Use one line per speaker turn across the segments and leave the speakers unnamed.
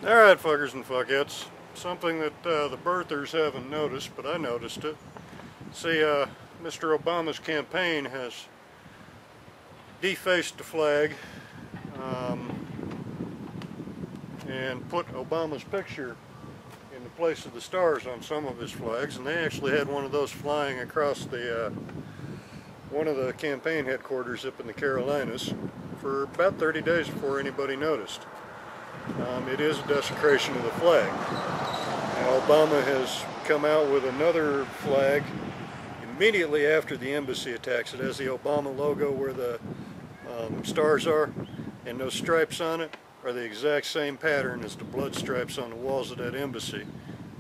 Alright, fuckers and fuckettes. Something that the birthers haven't noticed, but I noticed it. See, Mr. Obama's campaign has defaced the flag and put Obama's picture in the place of the stars on some of his flags, and they actually had one of those flying across the one of the campaign headquarters up in the Carolinas for about 30 days before anybody noticed. It is a desecration of the flag. Now, Obama has come out with another flag immediately after the embassy attacks. It has the Obama logo where the stars are, and those stripes on it are the exact same pattern as the blood stripes on the walls of that embassy.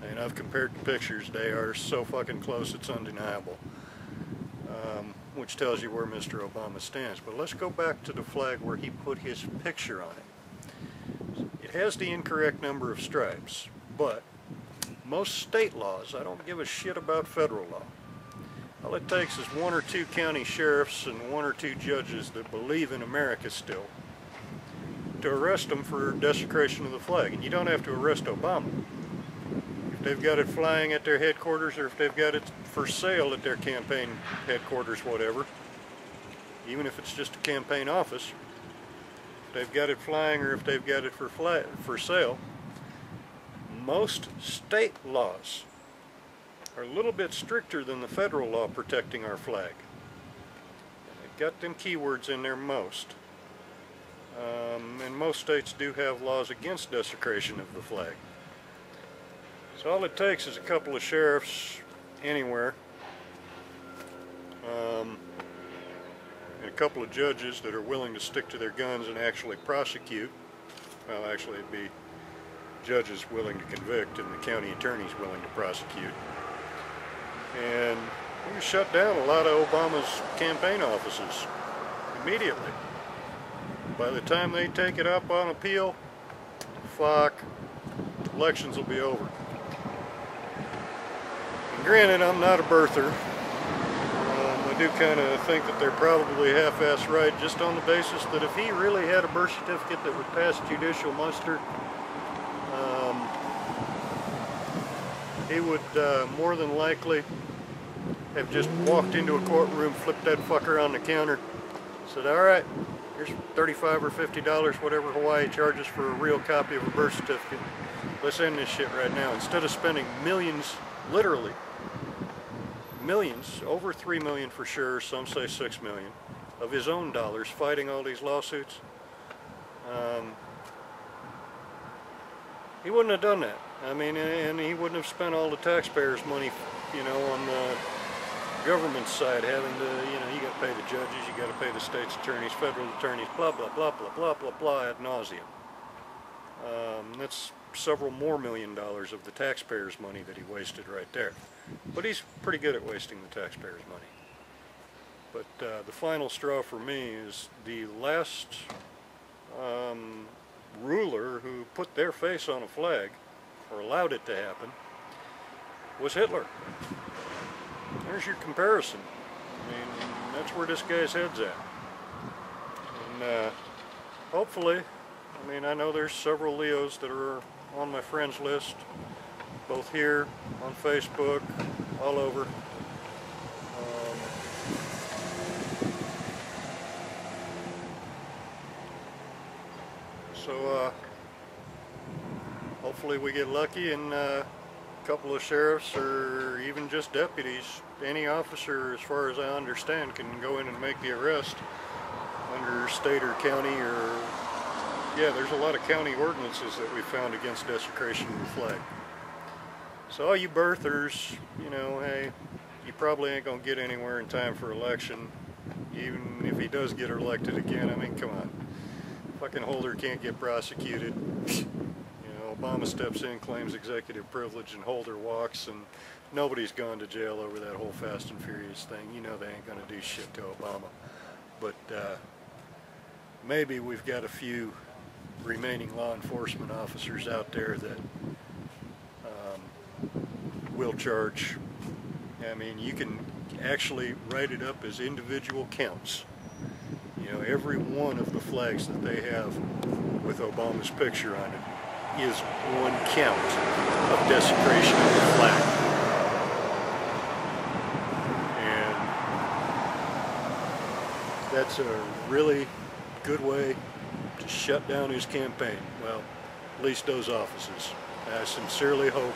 And I've compared the pictures. They are so fucking close, it's undeniable. Which tells you where Mr. Obama stands. But let's go back to the flag where he put his picture on it. It has the incorrect number of stripes, but most state laws, I don't give a shit about federal law. All it takes is one or two county sheriffs and one or two judges that believe in America still to arrest them for desecration of the flag. And you don't have to arrest Obama. If they've got it flying at their headquarters, or if they've got it for sale at their campaign headquarters, whatever, even if it's just a campaign office, if they've got it flying or if they've got it for sale, most state laws are a little bit stricter than the federal law protecting our flag. And they've got them keywords in there, most. And most states do have laws against desecration of the flag. So all it takes is a couple of sheriffs anywhere, and a couple of judges that are willing to stick to their guns and actually prosecute. Well, actually it'd be judges willing to convict and the county attorneys willing to prosecute. And we can shut down a lot of Obama's campaign offices immediately. By the time they take it up on appeal, fuck, elections will be over. And granted, I'm not a birther. I do kind of think that they're probably half-ass right, just on the basis that if he really had a birth certificate that would pass judicial muster, he would more than likely have just walked into a courtroom, flipped that fucker on the counter, said, alright, here's $35 or $50, whatever Hawaii charges for a real copy of a birth certificate. Let's end this shit right now. Instead of spending millions, literally millions, over 3 million for sure, some say 6 million, of his own dollars fighting all these lawsuits, he wouldn't have done that. I mean, and he wouldn't have spent all the taxpayers' money, you know, on the government side, having to, you know, you got to pay the judges, you got to pay the state's attorneys, federal attorneys, blah, blah, blah, blah, blah, blah, blah, ad nauseum. That's several more $1 million of the taxpayers' money that he wasted right there. But he's pretty good at wasting the taxpayers' money. But the final straw for me is the last ruler who put their face on a flag, or allowed it to happen, was Hitler. There's your comparison. I mean, that's where this guy's head's at. And hopefully, I mean, I know there's several Leos that are on my friends list, both here, on Facebook, all over. So hopefully we get lucky and a couple of sheriffs or even just deputies, any officer as far as I understand can go in and make the arrest under state or county, or yeah, there's a lot of county ordinances that we found against desecration of the flag. So all you birthers, you know, hey, you probably ain't gonna get anywhere in time for election, even if he does get elected again. I mean, come on. Fucking Holder can't get prosecuted. You know, Obama steps in, claims executive privilege, and Holder walks, and nobody's gone to jail over that whole Fast and Furious thing. You know they ain't gonna do shit to Obama. But maybe we've got a few remaining law enforcement officers out there that will charge. I mean, you can actually write it up as individual counts. You know, every one of the flags that they have with Obama's picture on it, is 1 count of desecration of the flag. And that's a really good way to shut down his campaign. Well, at least those offices. I sincerely hope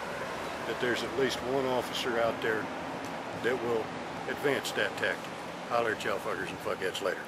that there's at least one officer out there that will advance that tactic. Holler at y'all fuckers and fuckheads later.